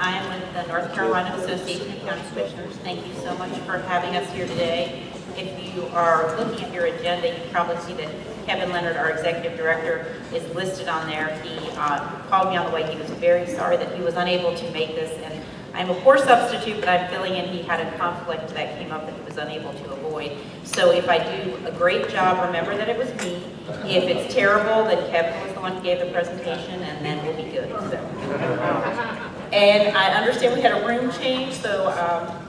I am with the North Carolina Association of County Commissioners. Thank you so much for having us here today. If you are looking at your agenda, you probably see that Kevin Leonard, our Executive Director, is listed on there. He called me on the way. He was very sorry that he was unable to make this, and I'm a poor substitute, but I'm filling in. He had a conflict that came up that he was unable to avoid. So if I do a great job, remember that it was me. If it's terrible, then Kevin was the one who gave the presentation, and then we'll be good. So, and I understand we had a room change, so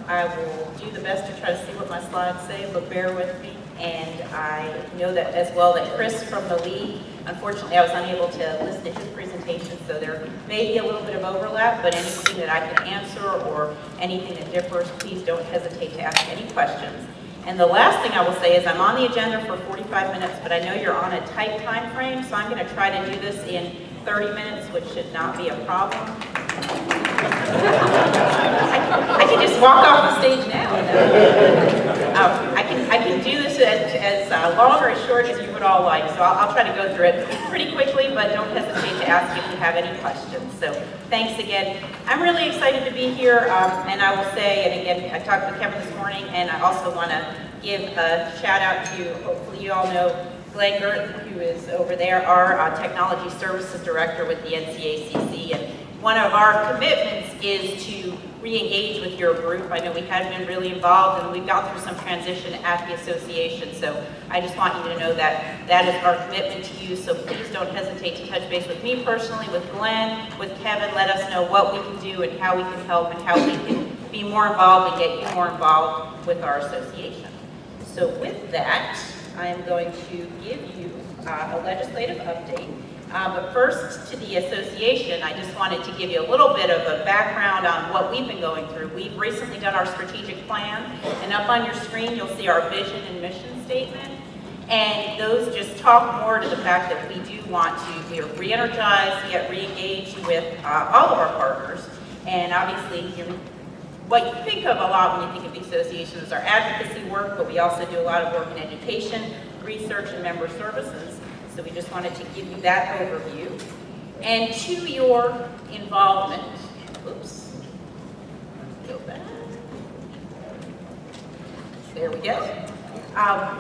I will do the best to try to see what my slides say, but bear with me. And I know that as well that Chris from the league, unfortunately I was unable to listen to his presentation, so there may be a little bit of overlap, but anything that I can answer or anything that differs, please don't hesitate to ask any questions. And the last thing I will say is I'm on the agenda for 45 minutes, but I know you're on a tight time frame, so I'm going to try to do this in 30 minutes, which should not be a problem. I can just walk off the stage now. I can do this as long or as short as you would all like, so I'll try to go through it pretty quickly, but don't hesitate to ask if you have any questions. So thanks again. I'm really excited to be here, and I will say, and again, I talked with Kevin this morning, and I also want to give a shout out to, hopefully you all know, Glenn Gerton, who is over there, our Technology Services Director with the NCACC, and one of our commitments is to re-engage with your group. I know we have been really involved, and we've gone through some transition at the association, so I just want you to know that that is our commitment to you, so please don't hesitate to touch base with me personally, with Glenn, with Kevin. Let us know what we can do and how we can help and how we can be more involved and get you more involved with our association. So with that, I am going to give you a legislative update. But first, to the association, I just wanted to give you a little bit of a background on what we've been going through. We've recently done our strategic plan, and up on your screen, you'll see our vision and mission statement. And those just talk more to the fact that we do want to, we are re-energized, get re-engaged with all of our partners. And obviously, what you think of a lot when you think of the association is our advocacy work, but we also do a lot of work in education, research, and member services. So we just wanted to give you that overview. And to your involvement, oops, go back. There we go.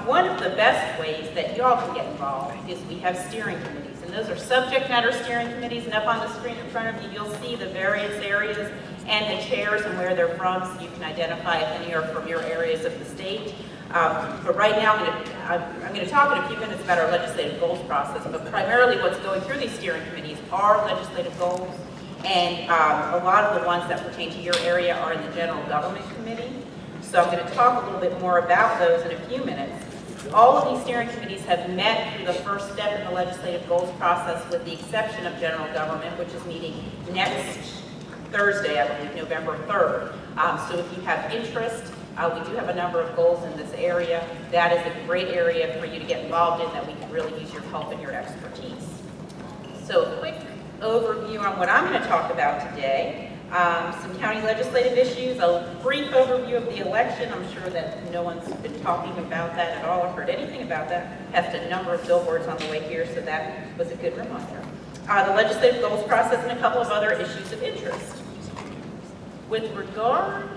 One of the best ways that you all can get involved is we have steering committees, and those are subject matter steering committees, and up on the screen in front of you, you'll see the various areas and the chairs and where they're from, so you can identify if any are from your areas of the state. But right now, I'm going to talk in a few minutes about our legislative goals process, but primarily what's going through these steering committees are legislative goals, and a lot of the ones that pertain to your area are in the General Government Committee. So I'm going to talk a little bit more about those in a few minutes. All of these steering committees have met through the first step in the legislative goals process, with the exception of General Government, which is meeting next Thursday, I believe, November 3rd. So if you have interest, we do have a number of goals in this area. That is a great area for you to get involved in, that we can really use your help and your expertise. So a quick overview on what I'm going to talk about today. Some county legislative issues, a brief overview of the election. I'm sure that no one's been talking about that at all or heard anything about that. Passed a number of billboards on the way here, so that was a good reminder. The legislative goals process and a couple of other issues of interest. With regard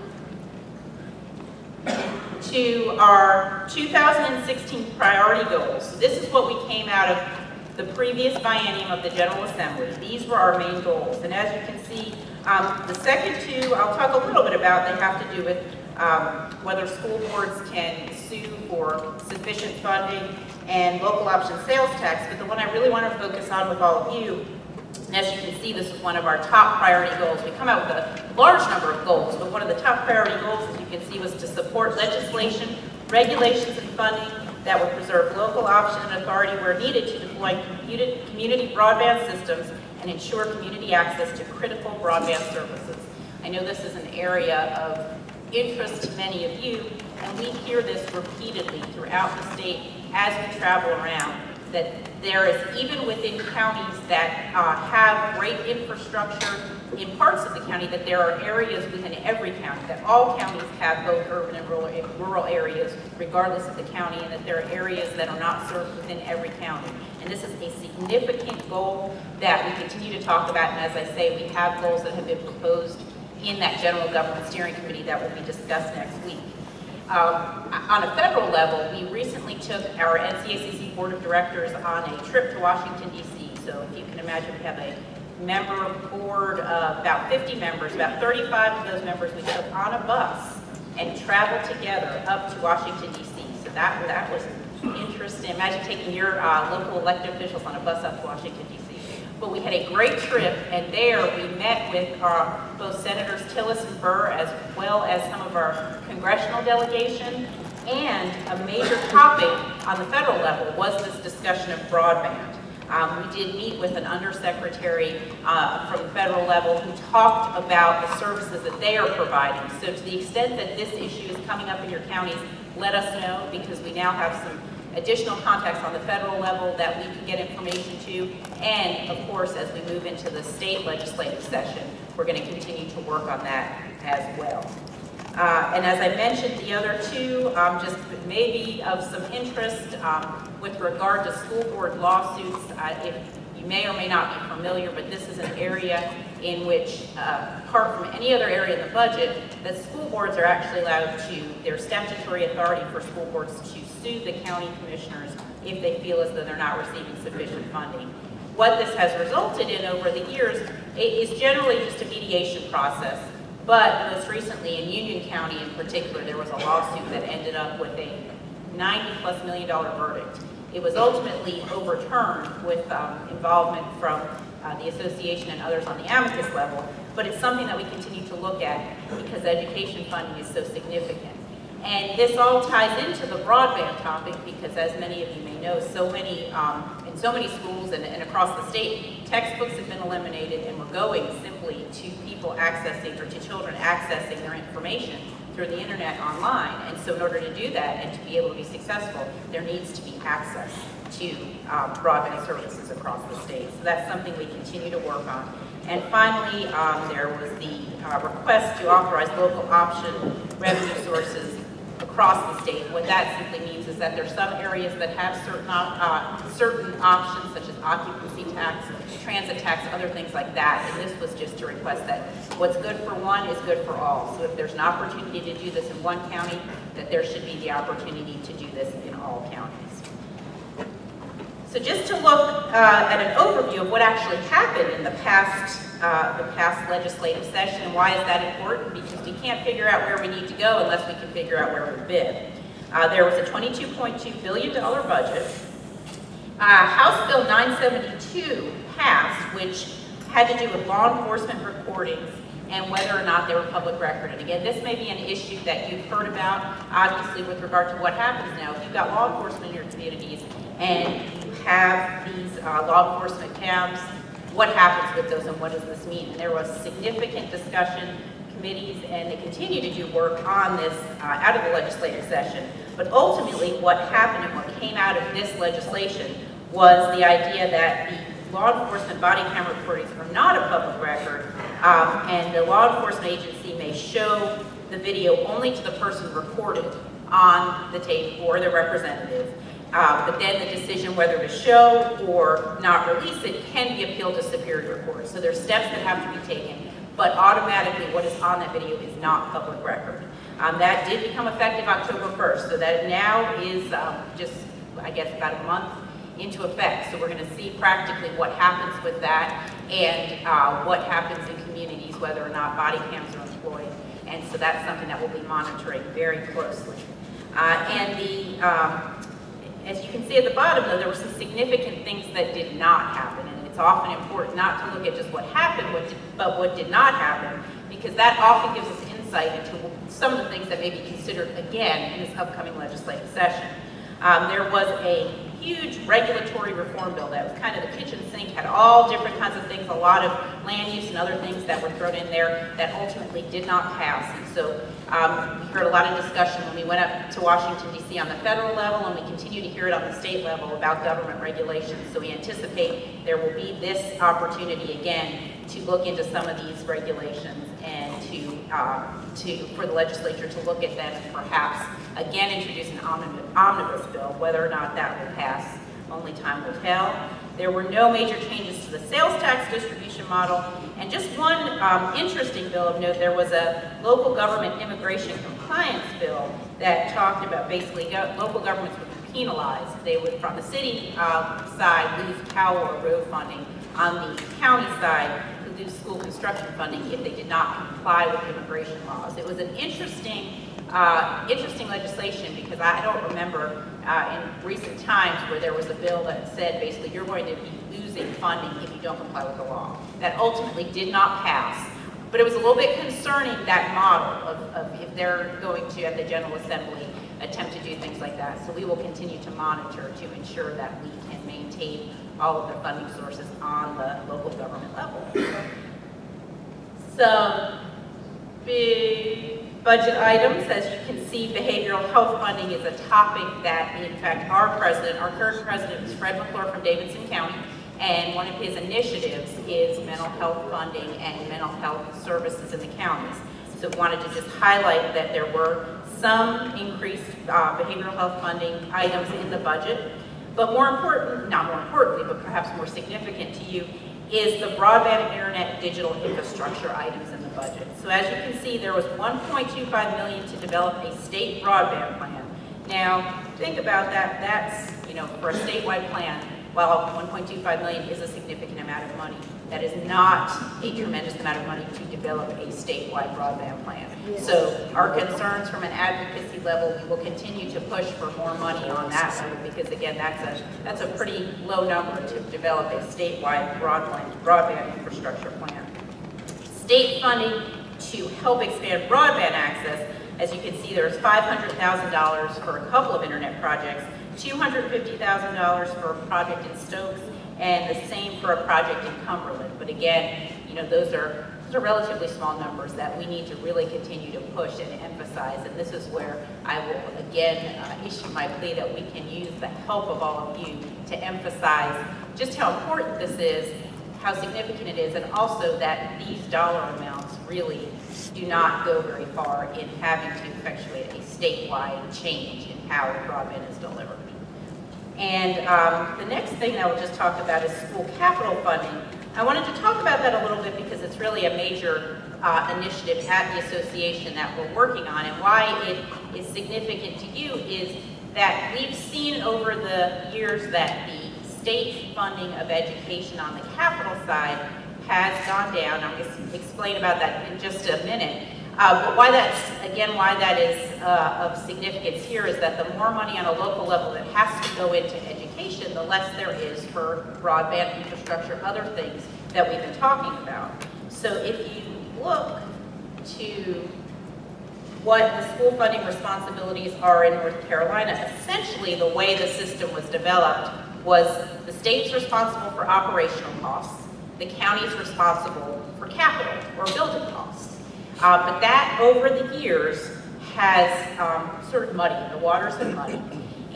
to our 2016 priority goals, so this is what we came out of the previous biennium of the General Assembly. These were our main goals, and as you can see, the second two I'll talk a little bit about. They have to do with whether school boards can sue for sufficient funding and local option sales tax, but the one I really want to focus on with all of you, and as you can see, this is one of our top priority goals. We come out with a large number of goals, but one of the top priority goals, as you can see, was to support legislation, regulations, and funding that would preserve local option and authority where needed to deploy community broadband systems and ensure community access to critical broadband services. I know this is an area of interest to many of you, and we hear this repeatedly throughout the state as we travel around, that there is, even within counties that have great infrastructure in parts of the county, that there are areas within every county, that all counties have both urban and rural areas, regardless of the county, and that there are areas that are not served within every county. And this is a significant goal that we continue to talk about, and as I say, we have goals that have been proposed in that General Government Steering Committee that will be discussed next week. On a federal level, we recently took our NCACC Board of Directors on a trip to Washington, D.C. So if you can imagine, we have a member board of about 50 members. About 35 of those members we took on a bus and traveled together up to Washington, D.C. So that was interesting. Imagine taking your local elected officials on a bus up to Washington, D.C. But we had a great trip, and there we met with both Senators Tillis and Burr, as well as some of our congressional delegation. And a major topic on the federal level was this discussion of broadband. We did meet with an undersecretary from the federal level who talked about the services that they are providing. So to the extent that this issue is coming up in your counties, let us know, because we now have some additional contacts on the federal level that we can get information to. And of course, as we move into the state legislative session, we're going to continue to work on that as well. And as I mentioned, the other two, just maybe of some interest with regard to school board lawsuits. If you may or may not be familiar, but this is an area in which, apart from any other area in the budget, that school boards are actually allowed to, their statutory authority for school boards to sue the county commissioners if they feel as though they're not receiving sufficient funding. What this has resulted in over the years is generally just a mediation process. But most recently in Union County in particular, there was a lawsuit that ended up with a $90+ million verdict. It was ultimately overturned with involvement from the association and others on the amicus level, but it's something that we continue to look at because education funding is so significant. And this all ties into the broadband topic because, as many of you may know, so many in so many schools and across the state, textbooks have been eliminated, and we're going simply to people accessing, or to children accessing their information through the internet online. And so in order to do that and to be able to be successful, there needs to be access to broadband services across the state. So that's something we continue to work on. And finally, there was the request to authorize local option revenue sources across the state. What that simply means is that there's some areas that have certain options, such as occupancy tax, transit tax, other things like that. And this was just to request that what's good for one is good for all. So if there's an opportunity to do this in one county, that there should be the opportunity to do this in all counties. So just to look at an overview of what actually happened in the past legislative session. Why is that important? Because we can't figure out where we need to go unless we can figure out where we've been. There was a $22.2 billion budget. House Bill 972 passed, which had to do with law enforcement recordings and whether or not they were public record. And again, this may be an issue that you've heard about, obviously, with regard to what happens now. If you've got law enforcement in your communities and you have these law enforcement cams, what happens with those and what does this mean? And there was significant discussion, committees, and they continue to do work on this out of the legislative session. But ultimately what happened and what came out of this legislation was the idea that the law enforcement body camera recordings are not a public record, and the law enforcement agency may show the video only to the person recorded on the tape or the representative. But then the decision whether to show or not release it can be appealed to Superior Court. So there's steps that have to be taken, but automatically what is on that video is not public record. That did become effective October 1st, so that now is just, I guess, about a month into effect. So we're going to see practically what happens with that and what happens in communities, whether or not body cams are employed. And so that's something that we'll be monitoring very closely. As you can see at the bottom, though, there were some significant things that did not happen, and it's often important not to look at just what happened, but what did not happen, because that often gives us insight into some of the things that may be considered again in this upcoming legislative session. There was a huge regulatory reform bill that was kind of the kitchen sink, had all different kinds of things, a lot of land use and other things that were thrown in there that ultimately did not pass. And so we heard a lot of discussion when we went up to Washington, D.C. on the federal level, and we continue to hear it on the state level about government regulations. So we anticipate there will be this opportunity again to look into some of these regulations and for the legislature to look at them and perhaps again introduce an omnibus bill. Whether or not that will pass, only time will tell. There were no major changes to the sales tax distribution model, And just one interesting bill of note, there was a local government immigration compliance bill that talked about basically local governments would be penalized. They would, from the city side, lose Cal or road funding. On the county side, would lose school construction funding if they did not comply with immigration laws. It was an interesting legislation because I don't remember in recent times where there was a bill that said basically you're going to be losing funding if you don't comply with the law. That ultimately did not pass. But it was a little bit concerning, that model of if they're going to, at the General Assembly, attempt to do things like that. So we will continue to monitor to ensure that we can maintain all of the funding sources on the local government level. Some big budget items. As you can see, behavioral health funding is a topic that, in fact, our current president is Fred McClure from Davidson County, and one of his initiatives is mental health funding and mental health services in the counties. So we wanted to just highlight that there were some increased behavioral health funding items in the budget, but not more importantly, but perhaps more significant to you, is the broadband and internet digital infrastructure items in the budget. So as you can see, there was $1.25 million to develop a state broadband plan. Now, think about that. That's, for a statewide plan, while $1.25 million is a significant amount of money, that is not a tremendous amount of money to develop a statewide broadband plan. Yes. So our concerns from an advocacy level, we will continue to push for more money on that one because, again, that's a pretty low number to develop a statewide broadband infrastructure plan. State funding to help expand broadband access, as you can see, there's $500,000 for a couple of internet projects, $250,000 for a project in Stokes, and the same for a project in Cumberland. But again, those are relatively small numbers that we need to really continue to push and emphasize. And this is where I will again issue my plea that we can use the help of all of you to emphasize just how important this is, how significant it is, and also that these dollar amounts really do not go very far in having to effectuate a statewide change in how broadband is delivered. And the next thing that we'll just talk about is school capital funding. I wanted to talk about that a little bit because it's really a major initiative at the association that we're working on, and why it is significant to you is that we've seen over the years that the state funding of education on the capital side has gone down. I'm going to explain about that in just a minute. But why that is of significance here is that the more money on a local level that has to go into education, the less there is for broadband infrastructure, other things that we've been talking about. So if you look to what the school funding responsibilities are in North Carolina, essentially the way the system was developed was the state's responsible for operational costs, the county's responsible for capital or building costs. But that, over the years, has sort of muddied. The waters have muddied.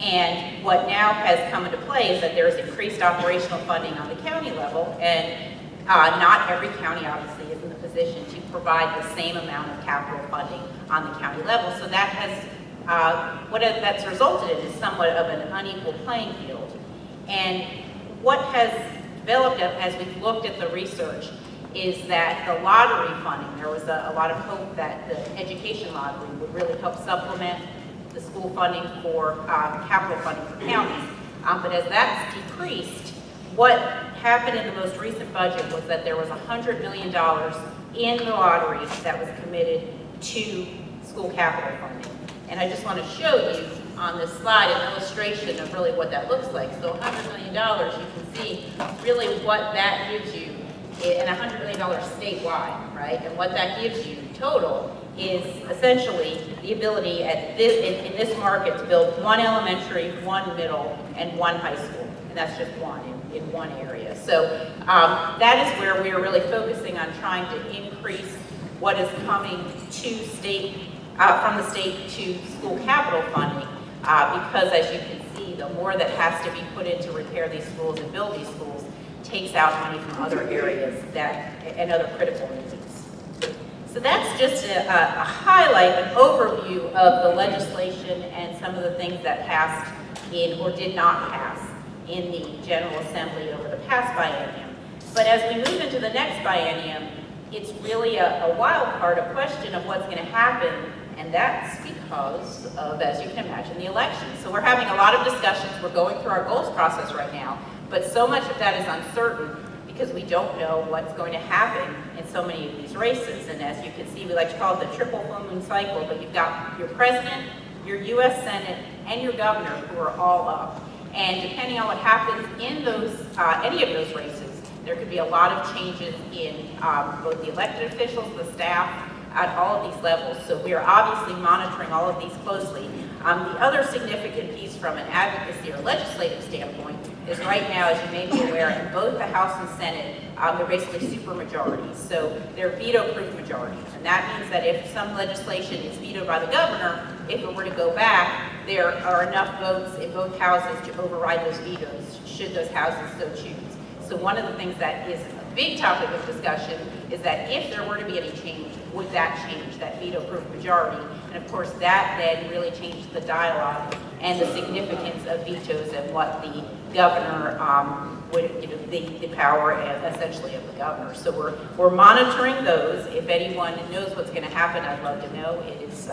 And what now has come into play is that there's increased operational funding on the county level, and not every county, obviously, is in the position to provide the same amount of capital funding on the county level. So that has, what that's resulted in is somewhat of an unequal playing field. And what has developed as we've looked at the research is that the lottery funding, there was a lot of hope that the education lottery would really help supplement the school funding for capital funding for counties. But as that's decreased, what happened in the most recent budget was that there was $100 million in the lotteries that was committed to school capital funding. And I just want to show you on this slide an illustration of really what that looks like. So $100 million, you can see really what that gives you, and $100 million statewide, right? And what that gives you total is essentially the ability in this market to build one elementary, one middle, and one high school. And that's just one in one area. So that is where we are really focusing on trying to increase what is coming to state, from the state to school capital funding, because as you can see, the more that has to be put in to repair these schools and build these schools takes out money from other areas and other critical needs. So that's just a highlight, an overview of the legislation and some of the things that passed in or did not pass in the General Assembly over the past biennium. But as we move into the next biennium, it's really a wild card, a question of what's going to happen, and that's because of, as you can imagine, the election. So we're having a lot of discussions. We're going through our goals process right now, but so much of that is uncertain because we don't know what's going to happen in so many of these races. And as you can see, we like to call it the triple full moon cycle, but you've got your president, your U.S. Senate, and your governor who are all up. And depending on what happens in those, any of those races, there could be a lot of changes in both the elected officials, the staff, at all of these levels. So we are obviously monitoring all of these closely. The other significant piece from an advocacy or legislative standpoint is right now, as you may be aware, in both the House and Senate, they're basically super majorities. So they're veto-proof majorities. And that means that if some legislation is vetoed by the governor, if it were to go back, there are enough votes in both houses to override those vetoes, should those houses so choose. So one of the things that is a big topic of discussion is that if there were to be any change, would that change that veto-proof majority? And of course, that then really changed the dialogue and the significance of vetoes and what the governor would, the power essentially of the governor. So we're monitoring those. If anyone knows what's going to happen, I'd love to know. It's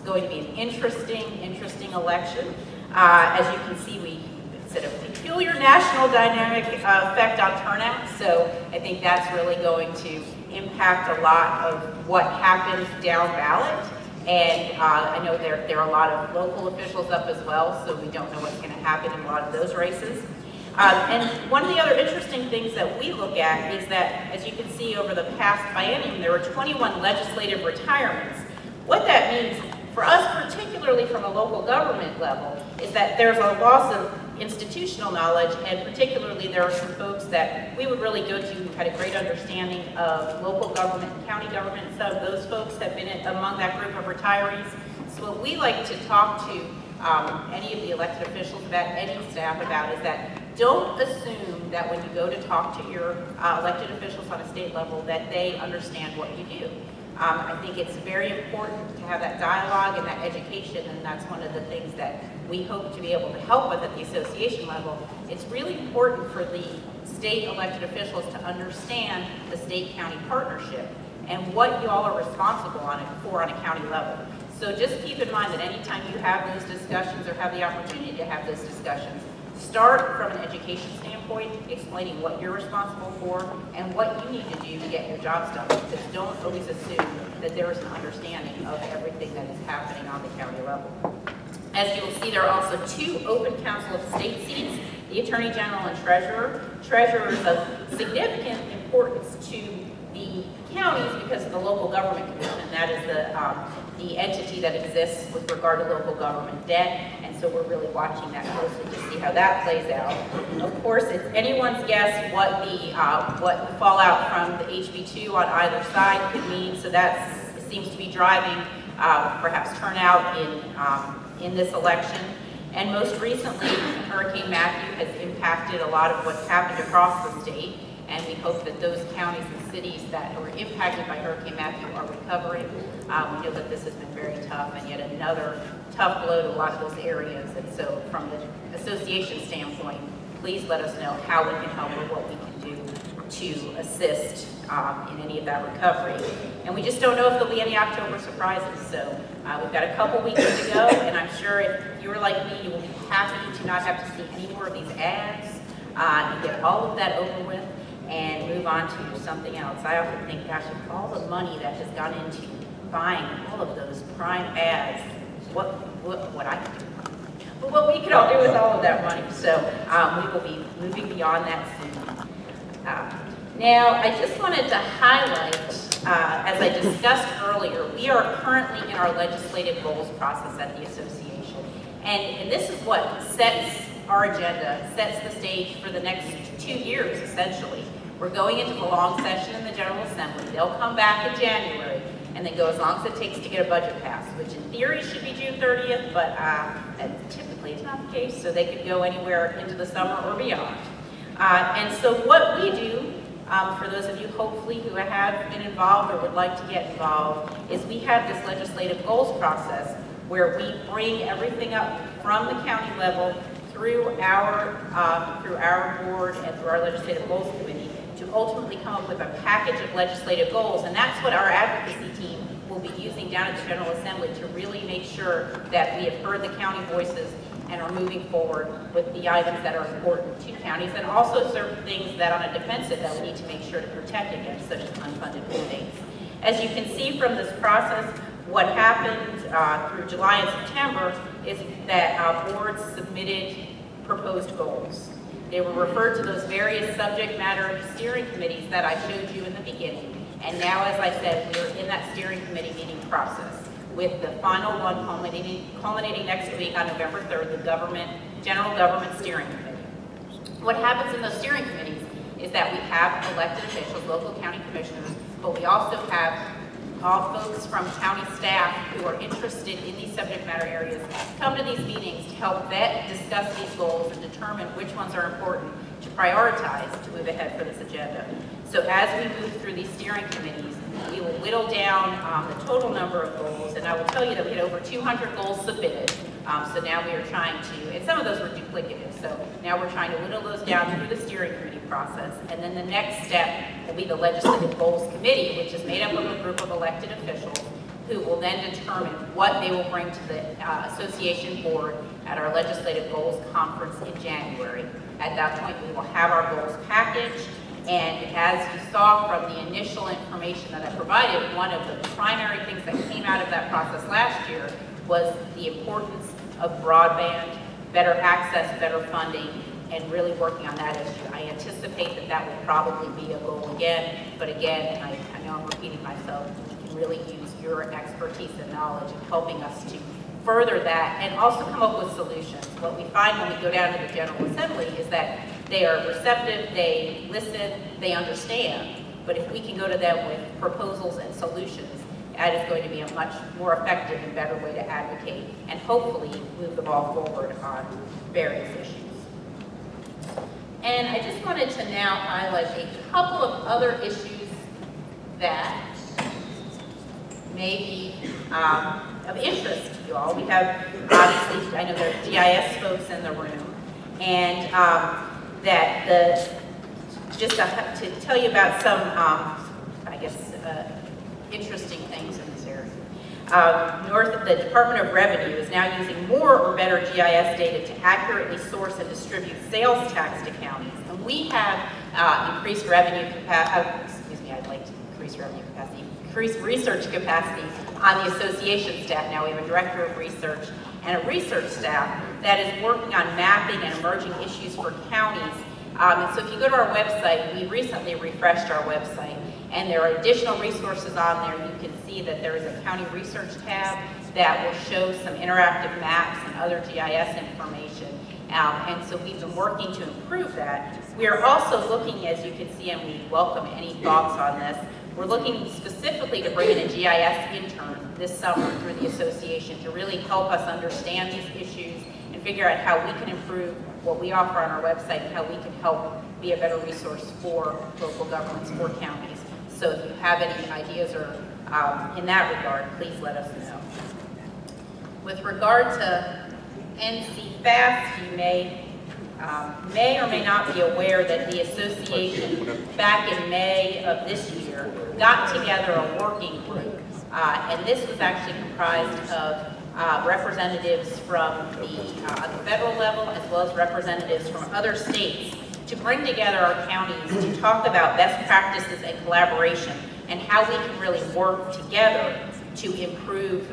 going to be an interesting election. As you can see, it's a peculiar national dynamic effect on turnout, so I think that's really going to impact a lot of what happens down ballot. And I know there are a lot of local officials up as well, so we don't know what's going to happen in a lot of those races. And one of the other interesting things that we look at is that, as you can see over the past biennium, there were 21 legislative retirements. What that means for us, particularly from a local government level, is that there's a loss of institutional knowledge, and particularly there are some folks that we would really go to who had a great understanding of local government and county government. Some of those folks have been among that group of retirees. So what we like to talk to any of the elected officials about, any staff about, is that don't assume that when you go to talk to your elected officials on a state level that they understand what you do. I think it's very important to have that dialogue and that education, and that's one of the things that we hope to be able to help with at the association level. It's really important for the state elected officials to understand the state-county partnership and what you all are responsible for on a county level. So just keep in mind that anytime you have those discussions or have the opportunity to have those discussions, start from an education standpoint, explaining what you're responsible for and what you need to do to get your jobs done. Because don't always assume that there is an understanding of everything that is happening on the county level. As you will see, there are also 2 open council of state seats, the Attorney General and Treasurer. Treasurer is of significant importance to the counties because of the local government commission, and that is the entity that exists with regard to local government debt, and so we're really watching that closely to see how that plays out. Of course, it's anyone's guess what the fallout from the HB2 on either side could mean, so that seems to be driving perhaps turnout in this election. And most recently, Hurricane Matthew has impacted a lot of what's happened across the state, and we hope that those counties and cities that were impacted by Hurricane Matthew are recovering. We know that this has been very tough, and yet another tough blow to a lot of those areas. And so from the association standpoint, please let us know how we can help or what we can do to assist in any of that recovery. And we just don't know if there'll be any October surprises. So we've got a couple weeks to go, and I'm sure if you were like me, you will be happy to not have to see any more of these ads and get all of that over with and move on to something else. I often think, gosh, if all the money that has gone into buying all of those prime ads, what I could do. But what we could all do with all of that money. So we will be moving beyond that soon. Now, I just wanted to highlight, as I discussed earlier, we are currently in our legislative goals process at the association. And this is what sets our agenda, sets the stage for the next 2 years, essentially. We're going into the long session in the General Assembly. They'll come back in January and then go as long as it takes to get a budget passed, which in theory should be June 30th, but typically it's not the case, so they could go anywhere into the summer or beyond. And so what we do, for those of you hopefully who have been involved or would like to get involved, is we have this legislative goals process where we bring everything up from the county level through our board and through our legislative goals committee to ultimately come up with a package of legislative goals, and that's what our advocacy team will be using down at the General Assembly to really make sure that we have heard the county voices and are moving forward with the items that are important to counties, and also certain things that on a defensive that we need to make sure to protect against, such as unfunded mandates. As you can see from this process, what happened through July and September is that our boards submitted proposed goals. They were referred to those various subject matter steering committees that I showed you in the beginning. And now, as I said, we are in that steering committee meeting process, with the final one culminating next week on November 3rd, the General Government Steering Committee. What happens in those steering committees is that we have elected officials, local county commissioners, but we also have all folks from county staff who are interested in these subject matter areas come to these meetings to help vet, discuss these goals, and determine which ones are important to prioritize to move ahead for this agenda. So as we move through these steering committees, we will whittle down the total number of goals, and I will tell you that we had over 200 goals submitted. So now we are trying to, and some of those were duplicative, so now we're trying to whittle those down through the steering committee process. And then the next step will be the Legislative Goals Committee, which is made up of a group of elected officials who will then determine what they will bring to the association board at our Legislative Goals Conference in January. At that point, we will have our goals packaged. And as you saw from the initial information that I provided, one of the primary things that came out of that process last year was the importance of broadband, better access, better funding, and really working on that issue. I anticipate that that will probably be a goal again, but again, and I know I'm repeating myself, we can really use your expertise and knowledge in helping us to further that and also come up with solutions. What we find when we go down to the General Assembly is that they are receptive, they listen, they understand, but if we can go to them with proposals and solutions, that is going to be a much more effective and better way to advocate and hopefully move the ball forward on various issues. And I just wanted to now highlight a couple of other issues that may be of interest to you all. We have, obviously, I know there are GIS folks in the room, and just to tell you about some, I guess, interesting things in this area. The Department of Revenue is now using more or better GIS data to accurately source and distribute sales tax to counties. And we have increased revenue capacity, increased research capacity on the association staff. Now we have a director of research and a research staff that is working on mapping and emerging issues for counties. And so if you go to our website, we recently refreshed our website, and there are additional resources on there. You can see that there is a county research tab that will show some interactive maps and other GIS information. And so we've been working to improve that. We are also looking, as you can see, and we welcome any thoughts on this, we're looking specifically to bring in a GIS intern this summer through the association to really help us understand these issues and figure out how we can improve what we offer on our website and how we can help be a better resource for local governments, for counties. So if you have any ideas or in that regard, please let us know. With regard to NC Fast, you may or may not be aware that the association back in May of this year got together a working group, and this was actually comprised of representatives from on the federal level as well as representatives from other states to bring together our counties to talk about best practices and collaboration and how we can really work together to improve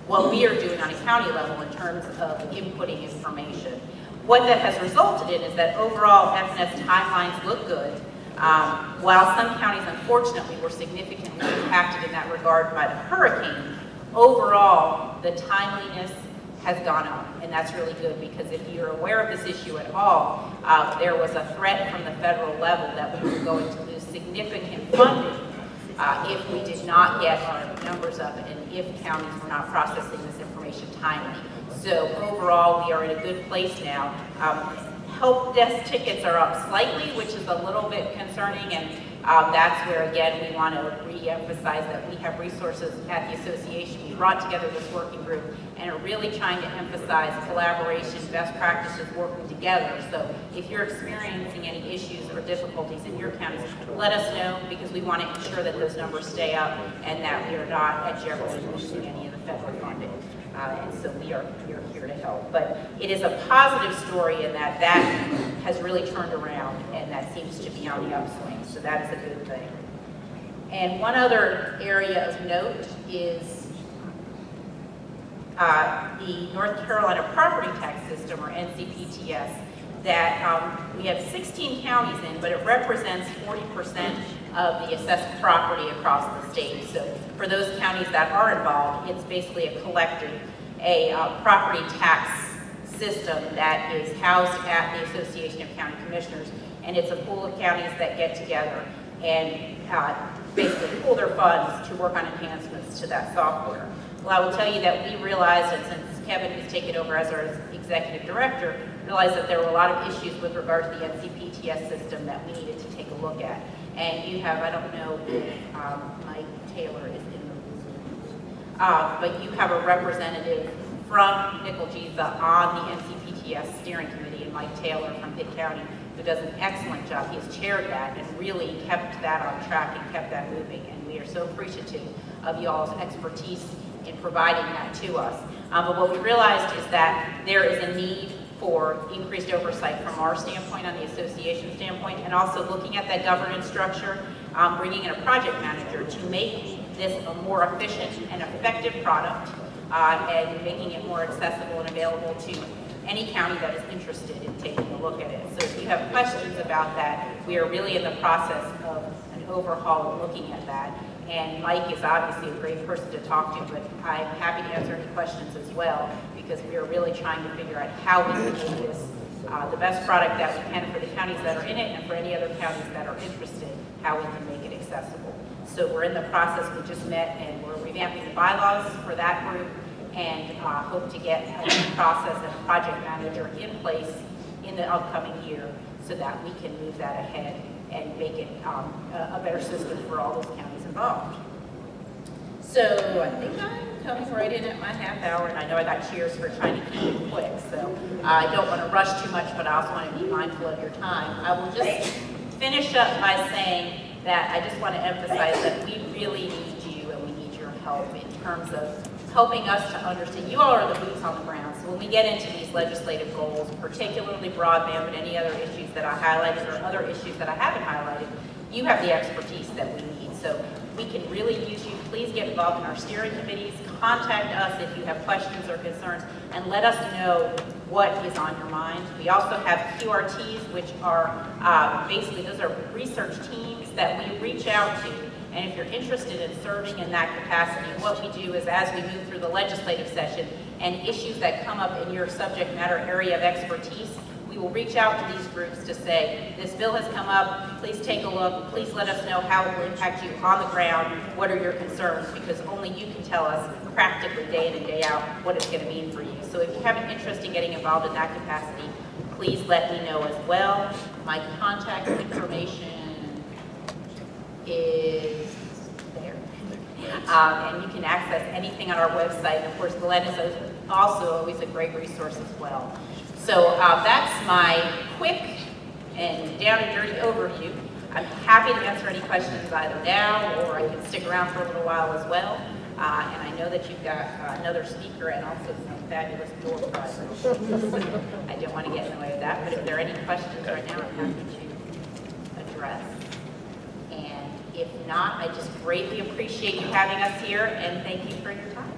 what we are doing on a county level in terms of inputting information. What that has resulted in is that overall FNS timelines look good. While some counties unfortunately were significantly impacted in that regard by the hurricane, overall the timeliness has gone up, and that's really good because if you're aware of this issue at all, there was a threat from the federal level that we were going to lose significant funding if we did not get our numbers up and if counties were not processing this information timely. So overall, we are in a good place now. Help desk tickets are up slightly, which is a little bit concerning, and That's where, again, we want to re-emphasize that we have resources at the association. We brought together this working group and are really trying to emphasize collaboration, best practices, working together. So if you're experiencing any issues or difficulties in your counties, let us know, because we want to ensure that those numbers stay up and that we are not at jeopardy of losing any of the federal funding. And so we are here to help. But it is a positive story in that has really turned around, and that seems to be on the upswing. So that is a good thing. And one other area of note is the North Carolina Property Tax System, or NCPTS, that we have 16 counties in, but it represents 40% of the assessed property across the state. So for those counties that are involved, it's basically a collective, a property tax system that is housed at the Association of County Commissioners, and it's a pool of counties that get together and basically pool their funds to work on enhancements to that software. Well, I will tell you that we realized, and since Kevin has taken over as our executive director, realized that there were a lot of issues with regard to the NCPTS system that we needed to take a look at. And you have, I don't know if Mike Taylor is in the room, but you have a representative from Nickel-Giza on the NCPTS steering committee, and Mike Taylor from Pitt County, who does an excellent job. He has chaired that and really kept that on track and kept that moving. And we are so appreciative of y'all's expertise in providing that to us. But what we realized is that there is a need for increased oversight from our standpoint, on the association standpoint, and also looking at that governance structure, bringing in a project manager to make this a more efficient and effective product, and making it more accessible and available to any county that is interested in taking a look at it. So if you have questions about that, we are really in the process of an overhaul and looking at that. And Mike is obviously a great person to talk to, but I'm happy to answer any questions as well, because we are really trying to figure out how we can make this the best product that we can for the counties that are in it, and for any other counties that are interested, how we can make it accessible. So we're in the process. We just met and we're revamping the bylaws for that group, and hope to get a new process and a project manager in place in the upcoming year so that we can move that ahead and make it a better system for all those counties involved. So I think I'm coming right in at my half hour, and I know I got cheers for trying to keep it quick, so I don't want to rush too much, but I also want to be mindful of your time. I will just finish up by saying that I just want to emphasize that we really need you, and we need your help in terms of helping us to understand. You all are the boots on the ground, so when we get into these legislative goals, particularly broadband, but any other issues that I highlighted or other issues that I haven't highlighted, you have the expertise that we need. So we can really use you. Please get involved in our steering committees. Contact us if you have questions or concerns, and let us know what is on your mind. We also have QRTs, which are basically, those are research teams that we reach out to. And if you're interested in serving in that capacity, what we do is, as we move through the legislative session and issues that come up in your subject matter area of expertise, we will reach out to these groups to say, this bill has come up, please take a look, please let us know how it will impact you on the ground, what are your concerns, because only you can tell us practically day in and day out what it's going to mean for you. So if you have an interest in getting involved in that capacity, please let me know as well. My contact information is there. And you can access anything on our website. And of course, Glenn is also always a great resource as well. So that's my quick and down and dirty overview. I'm happy to answer any questions either now, or I can stick around for a little while as well. And I know that you've got another speaker and also some fabulous door prizes. I don't want to get in the way of that, but if there are any questions right now, I'm happy to address. And if not, I just greatly appreciate you having us here, and thank you for your time.